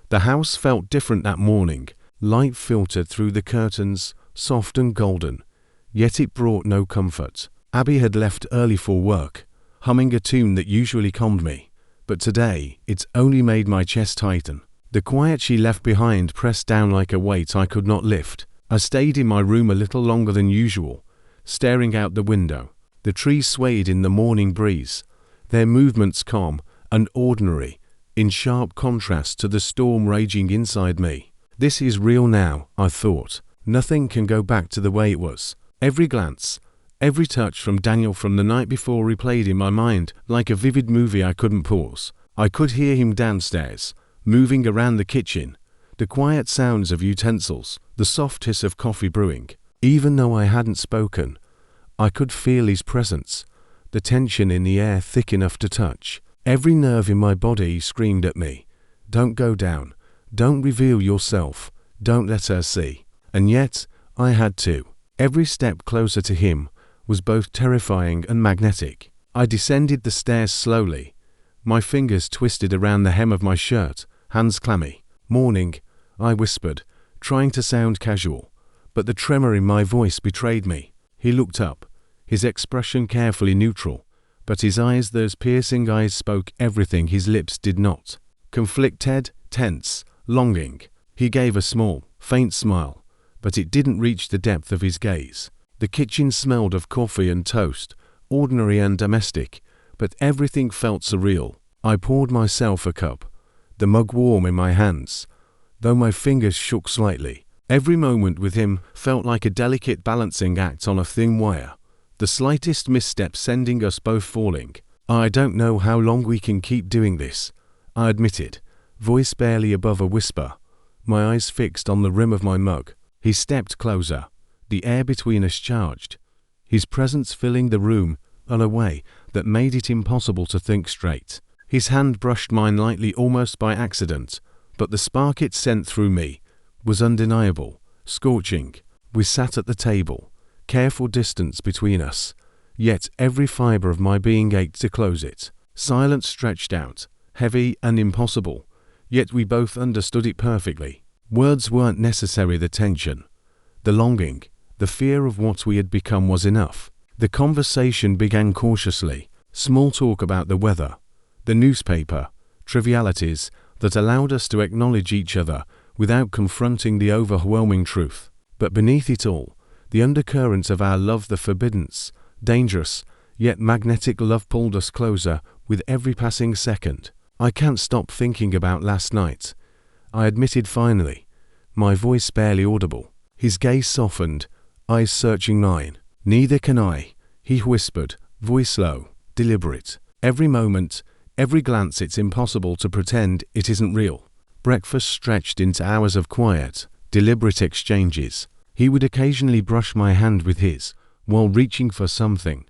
The house felt different that morning. Light filtered through the curtains, soft and golden, yet it brought no comfort. Abby had left early for work, humming a tune that usually calmed me, but today it's only made my chest tighten. The quiet she left behind pressed down like a weight I could not lift. I stayed in my room a little longer than usual, staring out the window. The trees swayed in the morning breeze, their movements calm and ordinary, in sharp contrast to the storm raging inside me. This is real now, I thought. Nothing can go back to the way it was. Every glance, every touch from Daniel from the night before replayed in my mind like a vivid movie I couldn't pause. I could hear him downstairs, moving around the kitchen, the quiet sounds of utensils, the soft hiss of coffee brewing. Even though I hadn't spoken, I could feel his presence, the tension in the air thick enough to touch. Every nerve in my body screamed at me, "Don't go down. Don't reveal yourself. Don't let her see." And yet, I had to. Every step closer to him was both terrifying and magnetic. I descended the stairs slowly, my fingers twisted around the hem of my shirt, hands clammy. "Morning," I whispered, trying to sound casual, but the tremor in my voice betrayed me. He looked up, his expression carefully neutral, but his eyes, those piercing eyes, spoke everything his lips did not. Conflicted, tense, longing. He gave a small, faint smile, but it didn't reach the depth of his gaze. The kitchen smelled of coffee and toast, ordinary and domestic, but everything felt surreal. I poured myself a cup, the mug warm in my hands, though my fingers shook slightly. Every moment with him felt like a delicate balancing act on a thin wire, the slightest misstep sending us both falling. "I don't know how long we can keep doing this," I admitted, voice barely above a whisper, my eyes fixed on the rim of my mug. He stepped closer, the air between us charged, his presence filling the room in a way that made it impossible to think straight. His hand brushed mine lightly, almost by accident, but the spark it sent through me was undeniable, scorching. We sat at the table, careful distance between us, yet every fiber of my being ached to close it. Silence stretched out, heavy and impossible, yet we both understood it perfectly. Words weren't necessary. The tension, the longing, the fear of what we had become was enough. The conversation began cautiously, small talk about the weather, the newspaper, trivialities that allowed us to acknowledge each other without confronting the overwhelming truth. But beneath it all, the undercurrent of our love, the forbidden, dangerous, yet magnetic love pulled us closer with every passing second. "I can't stop thinking about last night," I admitted finally, my voice barely audible. His gaze softened, eyes searching mine. "Neither can I," he whispered, voice low, deliberate. "Every moment, every glance, it's impossible to pretend it isn't real." Breakfast stretched into hours of quiet, deliberate exchanges. He would occasionally brush my hand with his, while reaching for something,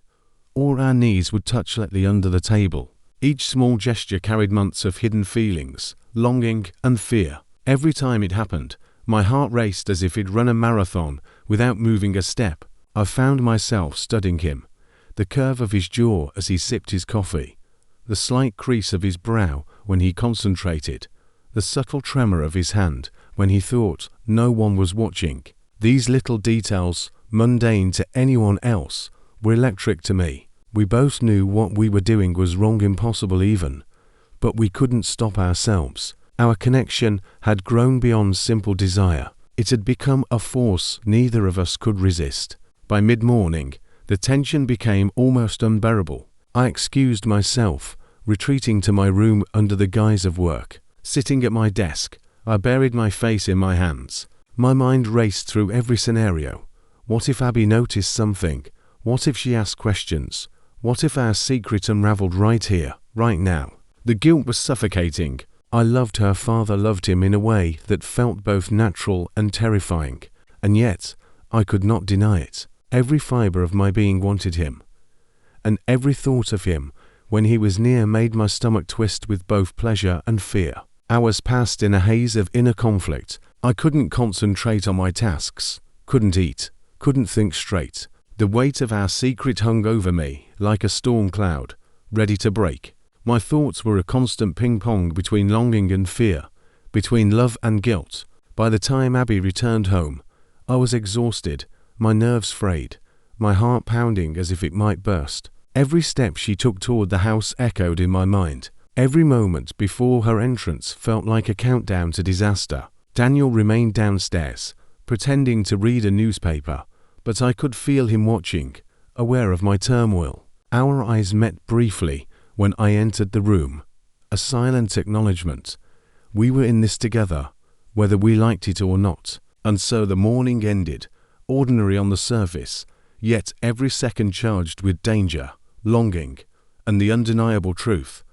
or our knees would touch lightly under the table. Each small gesture carried months of hidden feelings, longing and fear. Every time it happened, my heart raced as if he'd run a marathon without moving a step. I found myself studying him, the curve of his jaw as he sipped his coffee, the slight crease of his brow when he concentrated, the subtle tremor of his hand when he thought no one was watching. These little details, mundane to anyone else, were electric to me. We both knew what we were doing was wrong, impossible even, but we couldn't stop ourselves. Our connection had grown beyond simple desire. It had become a force neither of us could resist. By mid-morning, the tension became almost unbearable. I excused myself, retreating to my room under the guise of work. Sitting at my desk, I buried my face in my hands. My mind raced through every scenario. What if Abby noticed something? What if she asked questions? What if our secret unraveled right here, right now? The guilt was suffocating. I loved her father, loved him in a way that felt both natural and terrifying, and yet I could not deny it. Every fiber of my being wanted him, and every thought of him when he was near made my stomach twist with both pleasure and fear. Hours passed in a haze of inner conflict. I couldn't concentrate on my tasks, couldn't eat, couldn't think straight. The weight of our secret hung over me like a storm cloud, ready to break. My thoughts were a constant ping-pong between longing and fear, between love and guilt. By the time Abby returned home, I was exhausted, my nerves frayed, my heart pounding as if it might burst. Every step she took toward the house echoed in my mind. Every moment before her entrance felt like a countdown to disaster. Daniel remained downstairs, pretending to read a newspaper, but I could feel him watching, aware of my turmoil. Our eyes met briefly when I entered the room. A silent acknowledgement. We were in this together, whether we liked it or not. And so the morning ended, ordinary on the surface, yet every second charged with danger, longing, and the undeniable truth.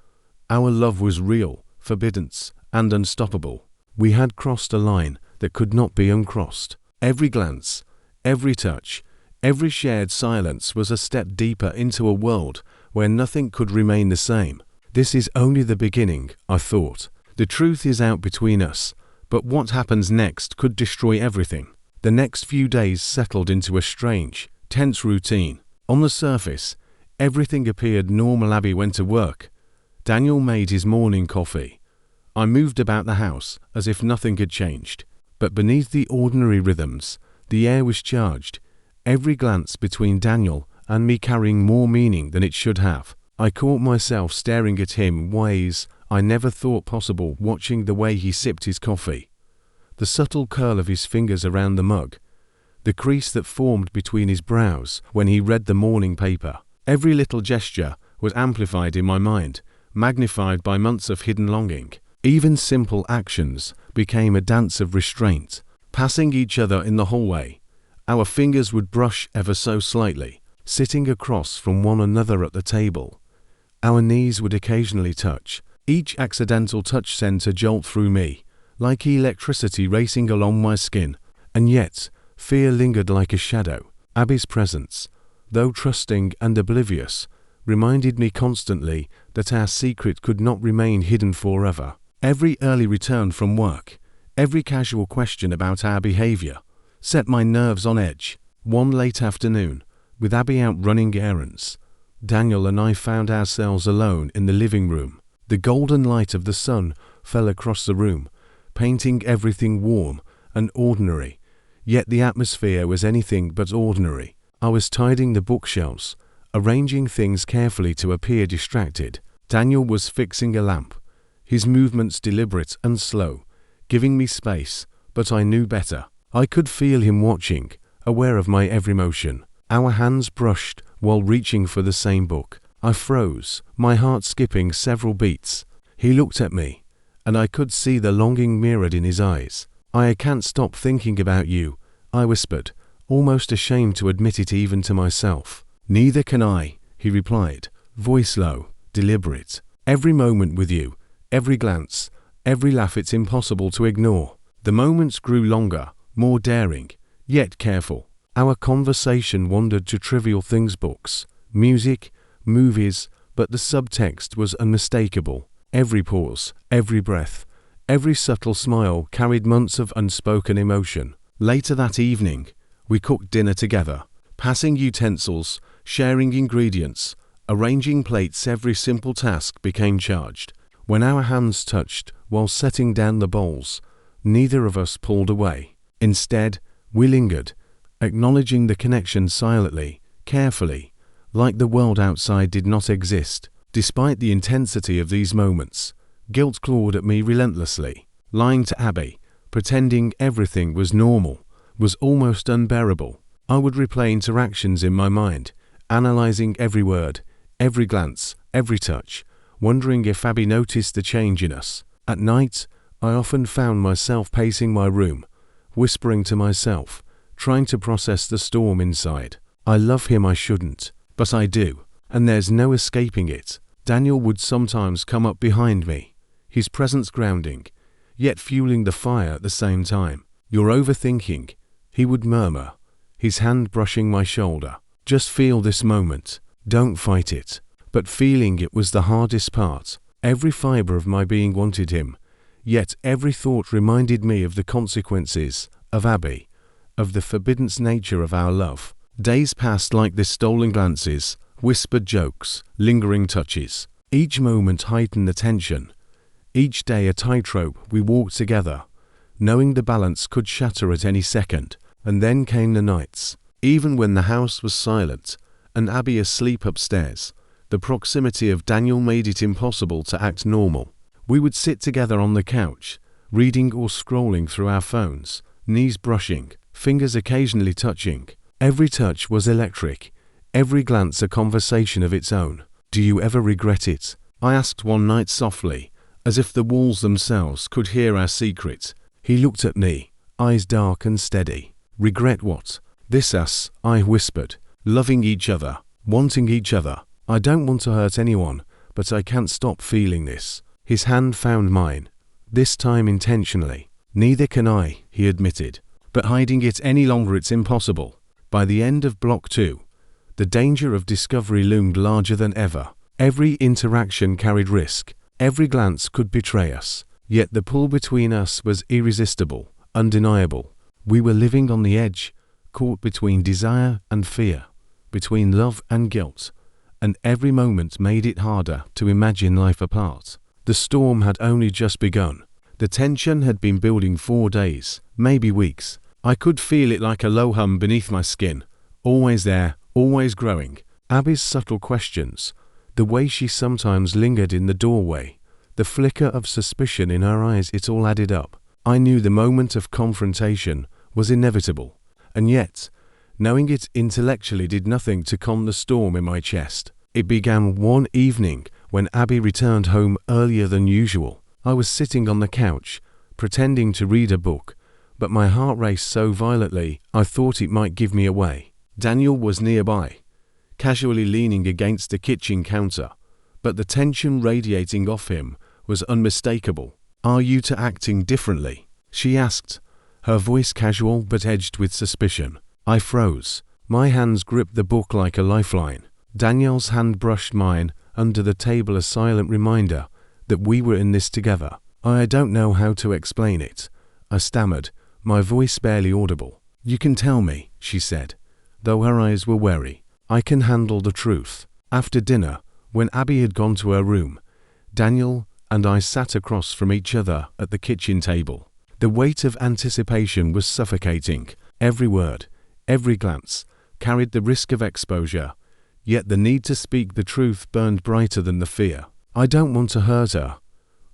Our love was real, forbidden, and unstoppable. We had crossed a line that could not be uncrossed. Every glance, every touch, every shared silence was a step deeper into a world where nothing could remain the same. This is only the beginning, I thought. The truth is out between us, but what happens next could destroy everything. The next few days settled into a strange, tense routine. On the surface, everything appeared normal. Abby went to work. Daniel made his morning coffee. I moved about the house as if nothing had changed. But beneath the ordinary rhythms, the air was charged, every glance between Daniel and me carrying more meaning than it should have. I caught myself staring at him in ways I never thought possible, watching the way he sipped his coffee, the subtle curl of his fingers around the mug, the crease that formed between his brows when he read the morning paper. Every little gesture was amplified in my mind, magnified by months of hidden longing. Even simple actions became a dance of restraint. Passing each other in the hallway, our fingers would brush ever so slightly. Sitting across from one another at the table, our knees would occasionally touch. Each accidental touch sent a jolt through me, like electricity racing along my skin. And yet, fear lingered like a shadow. Abby's presence, though trusting and oblivious, reminded me constantly that our secret could not remain hidden forever. Every early return from work, every casual question about our behavior, set my nerves on edge. One late afternoon, with Abby out running errands, Daniel and I found ourselves alone in the living room. The golden light of the sun fell across the room, painting everything warm and ordinary, yet the atmosphere was anything but ordinary. I was tidying the bookshelves, arranging things carefully to appear distracted. Daniel was fixing a lamp, his movements deliberate and slow, giving me space, but I knew better. I could feel him watching, aware of my every motion. Our hands brushed while reaching for the same book. I froze, my heart skipping several beats. He looked at me, and I could see the longing mirrored in his eyes. "I can't stop thinking about you," I whispered, almost ashamed to admit it even to myself. "Neither can I," he replied, voice low, deliberate. "Every moment with you, every glance, every laugh it's impossible to ignore." The moments grew longer, more daring, yet careful. Our conversation wandered to trivial things, books, music, movies, but the subtext was unmistakable. Every pause, every breath, every subtle smile carried months of unspoken emotion. Later that evening, we cooked dinner together, passing utensils, sharing ingredients, arranging plates. Every simple task became charged. When our hands touched while setting down the bowls, neither of us pulled away. Instead, we lingered, acknowledging the connection silently, carefully, like the world outside did not exist. Despite the intensity of these moments, guilt clawed at me relentlessly. Lying to Abby, pretending everything was normal, was almost unbearable. I would replay interactions in my mind, analyzing every word, every glance, every touch, wondering if Abby noticed the change in us. At night, I often found myself pacing my room, whispering to myself, trying to process the storm inside. I love him, I shouldn't, but I do, and there's no escaping it. Daniel would sometimes come up behind me, his presence grounding, yet fueling the fire at the same time. "You're overthinking," he would murmur, his hand brushing my shoulder. "Just feel this moment, don't fight it." But feeling it was the hardest part. Every fiber of my being wanted him, yet every thought reminded me of the consequences, of Abby, of the forbidden nature of our love. Days passed like this, stolen glances, whispered jokes, lingering touches. Each moment heightened the tension. Each day a tightrope we walked together, knowing the balance could shatter at any second. And then came the nights. Even when the house was silent and Abby asleep upstairs, the proximity of Daniel made it impossible to act normal. We would sit together on the couch, reading or scrolling through our phones, knees brushing, fingers occasionally touching. Every touch was electric, every glance a conversation of its own. "Do you ever regret it?" I asked one night softly, as if the walls themselves could hear our secret. He looked at me, eyes dark and steady. "Regret what?" "This us," I whispered. "Loving each other, wanting each other. I don't want to hurt anyone, but I can't stop feeling this." His hand found mine, this time intentionally. "Neither can I," he admitted. "But hiding it any longer, it's impossible." By the end of Block 2, the danger of discovery loomed larger than ever. Every interaction carried risk. Every glance could betray us. Yet the pull between us was irresistible, undeniable. We were living on the edge, caught between desire and fear, between love and guilt, and every moment made it harder to imagine life apart. The storm had only just begun. The tension had been building for days, maybe weeks. I could feel it like a low hum beneath my skin, always there, always growing. Abby's subtle questions, the way she sometimes lingered in the doorway, the flicker of suspicion in her eyes, it all added up. I knew the moment of confrontation was inevitable, and yet, knowing it intellectually did nothing to calm the storm in my chest. It began one evening when Abby returned home earlier than usual. I was sitting on the couch, pretending to read a book, but my heart raced so violently I thought it might give me away. Daniel was nearby, casually leaning against the kitchen counter, but the tension radiating off him was unmistakable. "Are you two acting differently?" she asked, her voice casual but edged with suspicion. I froze. My hands gripped the book like a lifeline. Daniel's hand brushed mine under the table, a silent reminder that we were in this together. "I don't know how to explain it," I stammered, my voice barely audible. "You can tell me," she said, though her eyes were wary. "I can handle the truth." After dinner, when Abby had gone to her room, Daniel and I sat across from each other at the kitchen table. The weight of anticipation was suffocating. Every word, every glance, carried the risk of exposure, yet the need to speak the truth burned brighter than the fear. "I don't want to hurt her,"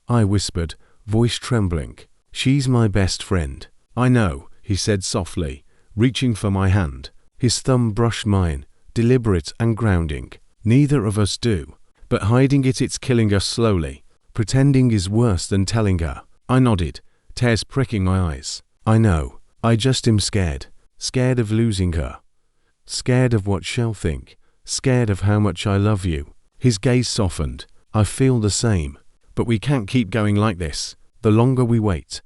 I whispered, voice trembling. "She's my best friend." "I know," he said softly, reaching for my hand. His thumb brushed mine, deliberate and grounding. "Neither of us do. But hiding it, it's killing us slowly. Pretending is worse than telling her." I nodded, tears pricking my eyes. "I know. I just am scared. Scared of losing her. Scared of what she'll think. Scared of how much I love you." His gaze softened. "I feel the same. But we can't keep going like this. The longer we wait,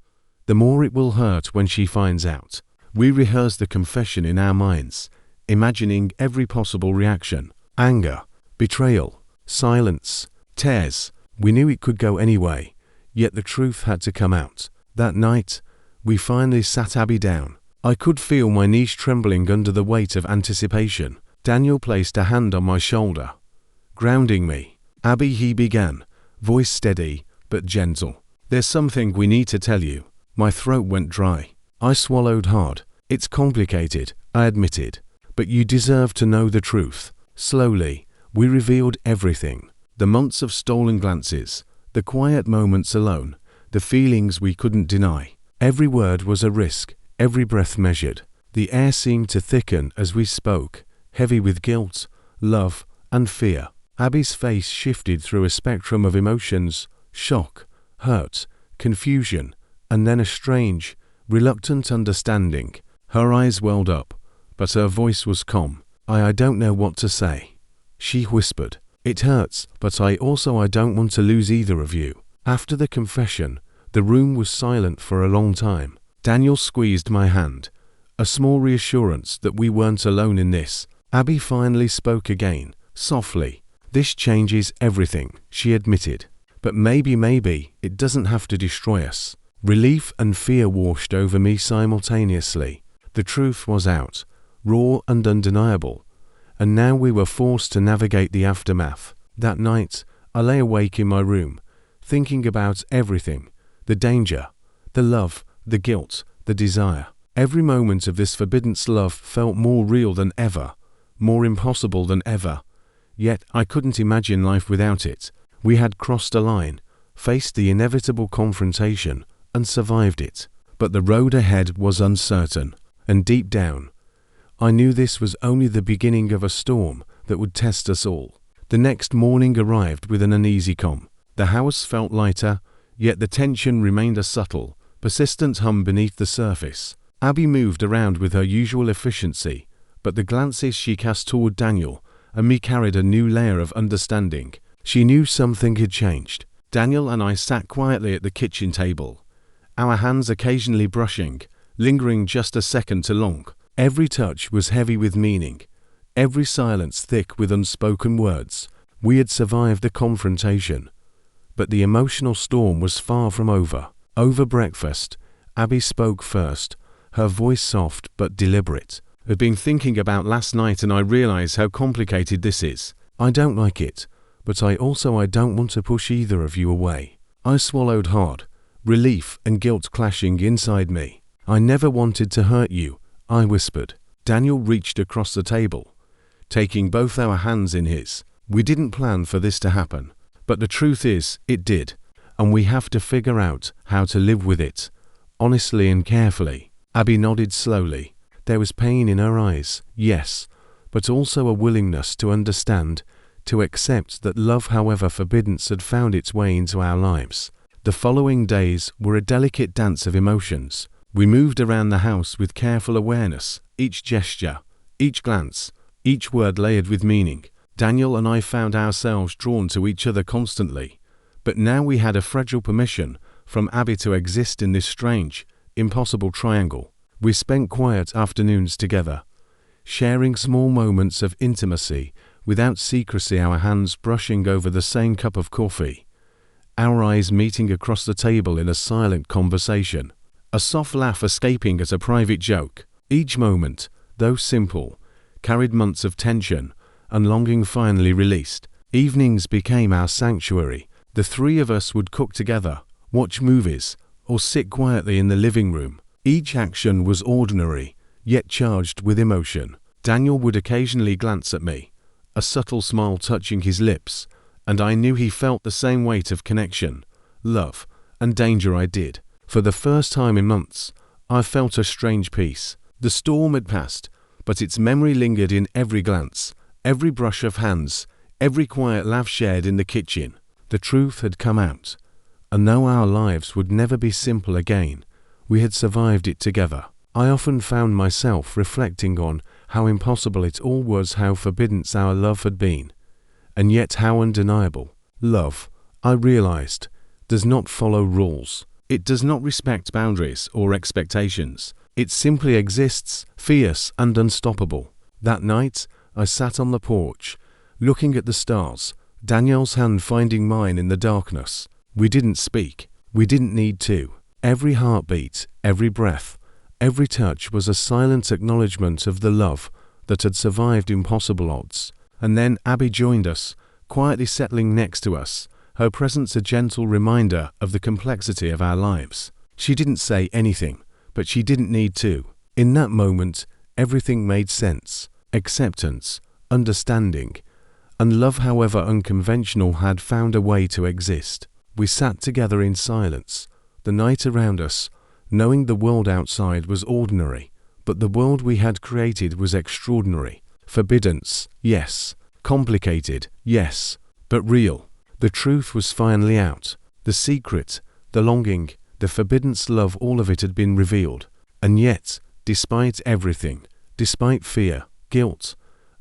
the more it will hurt when she finds out." We rehearsed the confession in our minds, imagining every possible reaction. Anger, betrayal, silence, tears. We knew it could go any way, yet the truth had to come out. That night, we finally sat Abby down. I could feel my knees trembling under the weight of anticipation. Daniel placed a hand on my shoulder, grounding me. "Abby," he began, voice steady but gentle. "There's something we need to tell you." My throat went dry. I swallowed hard. "It's complicated," I admitted, "but you deserve to know the truth." Slowly, we revealed everything. The months of stolen glances, the quiet moments alone, the feelings we couldn't deny. Every word was a risk, every breath measured. The air seemed to thicken as we spoke, heavy with guilt, love, and fear. Abby's face shifted through a spectrum of emotions: shock, hurt, confusion, and then a strange, reluctant understanding. Her eyes welled up, but her voice was calm. I don't know what to say," she whispered. "It hurts, but I don't want to lose either of you." After the confession, the room was silent for a long time. Daniel squeezed my hand, a small reassurance that we weren't alone in this. Abby finally spoke again, softly. "This changes everything," she admitted. "But maybe it doesn't have to destroy us." Relief and fear washed over me simultaneously. The truth was out, raw and undeniable, and now we were forced to navigate the aftermath. That night, I lay awake in my room, thinking about everything, the danger, the love, the guilt, the desire. Every moment of this forbidden love felt more real than ever, more impossible than ever. Yet I couldn't imagine life without it. We had crossed a line, faced the inevitable confrontation, and survived it. But the road ahead was uncertain, and deep down, I knew this was only the beginning of a storm that would test us all. The next morning arrived with an uneasy calm. The house felt lighter, yet the tension remained a subtle, persistent hum beneath the surface. Abby moved around with her usual efficiency, but the glances she cast toward Daniel and me carried a new layer of understanding. She knew something had changed. Daniel and I sat quietly at the kitchen table, our hands occasionally brushing, lingering just a second too long. Every touch was heavy with meaning, every silence thick with unspoken words. We had survived the confrontation, but the emotional storm was far from over. Over breakfast, Abby spoke first, her voice soft but deliberate. "I've been thinking about last night and I realize how complicated this is. I don't like it, but I don't want to push either of you away." I swallowed hard, relief and guilt clashing inside me. "I never wanted to hurt you," I whispered. Daniel reached across the table, taking both our hands in his. "We didn't plan for this to happen, but the truth is, it did, and we have to figure out how to live with it, honestly and carefully." Abby nodded slowly. There was pain in her eyes, yes, but also a willingness to understand, to accept that love, however forbidden, had found its way into our lives. The following days were a delicate dance of emotions. We moved around the house with careful awareness, each gesture, each glance, each word layered with meaning. Daniel and I found ourselves drawn to each other constantly, but now we had a fragile permission from Abby to exist in this strange, impossible triangle. We spent quiet afternoons together, sharing small moments of intimacy without secrecy, our hands brushing over the same cup of coffee, our eyes meeting across the table in a silent conversation, a soft laugh escaping as a private joke. Each moment, though simple, carried months of tension and longing finally released. Evenings became our sanctuary. The three of us would cook together, watch movies, or sit quietly in the living room. Each action was ordinary, yet charged with emotion. Daniel would occasionally glance at me, a subtle smile touching his lips, and I knew he felt the same weight of connection, love, and danger I did. For the first time in months, I felt a strange peace. The storm had passed, but its memory lingered in every glance, every brush of hands, every quiet laugh shared in the kitchen. The truth had come out, and though our lives would never be simple again, we had survived it together. I often found myself reflecting on how impossible it all was, how forbidden our love had been, and yet how undeniable. Love, I realized, does not follow rules. It does not respect boundaries or expectations. It simply exists, fierce and unstoppable. That night, I sat on the porch, looking at the stars, Daniel's hand finding mine in the darkness. We didn't speak. We didn't need to. Every heartbeat, every breath, every touch was a silent acknowledgement of the love that had survived impossible odds. And then Abby joined us, quietly settling next to us, her presence a gentle reminder of the complexity of our lives. She didn't say anything, but she didn't need to. In that moment, everything made sense. Acceptance, understanding, and love, however unconventional, had found a way to exist. We sat together in silence, the night around us, knowing the world outside was ordinary, but the world we had created was extraordinary. Forbidden, yes. Complicated, yes. But real. The truth was finally out. The secret, the longing, the forbidden love, all of it had been revealed. And yet, despite everything, despite fear, guilt,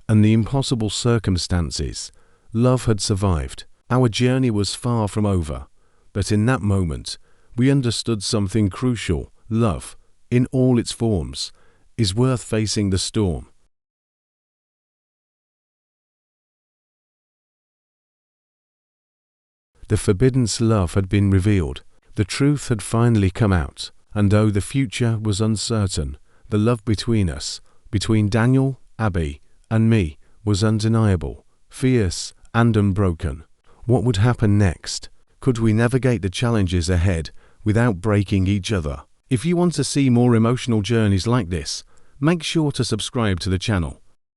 and the impossible circumstances, love had survived. Our journey was far from over, but in that moment, we understood something crucial. Love, in all its forms, is worth facing the storm. The forbidden love had been revealed. The truth had finally come out. And though the future was uncertain, the love between us, between Daniel, Abby, and me, was undeniable, fierce, and unbroken. What would happen next? could we navigate the challenges ahead without breaking each other? If you want to see more emotional journeys like this, make sure to subscribe to the channel.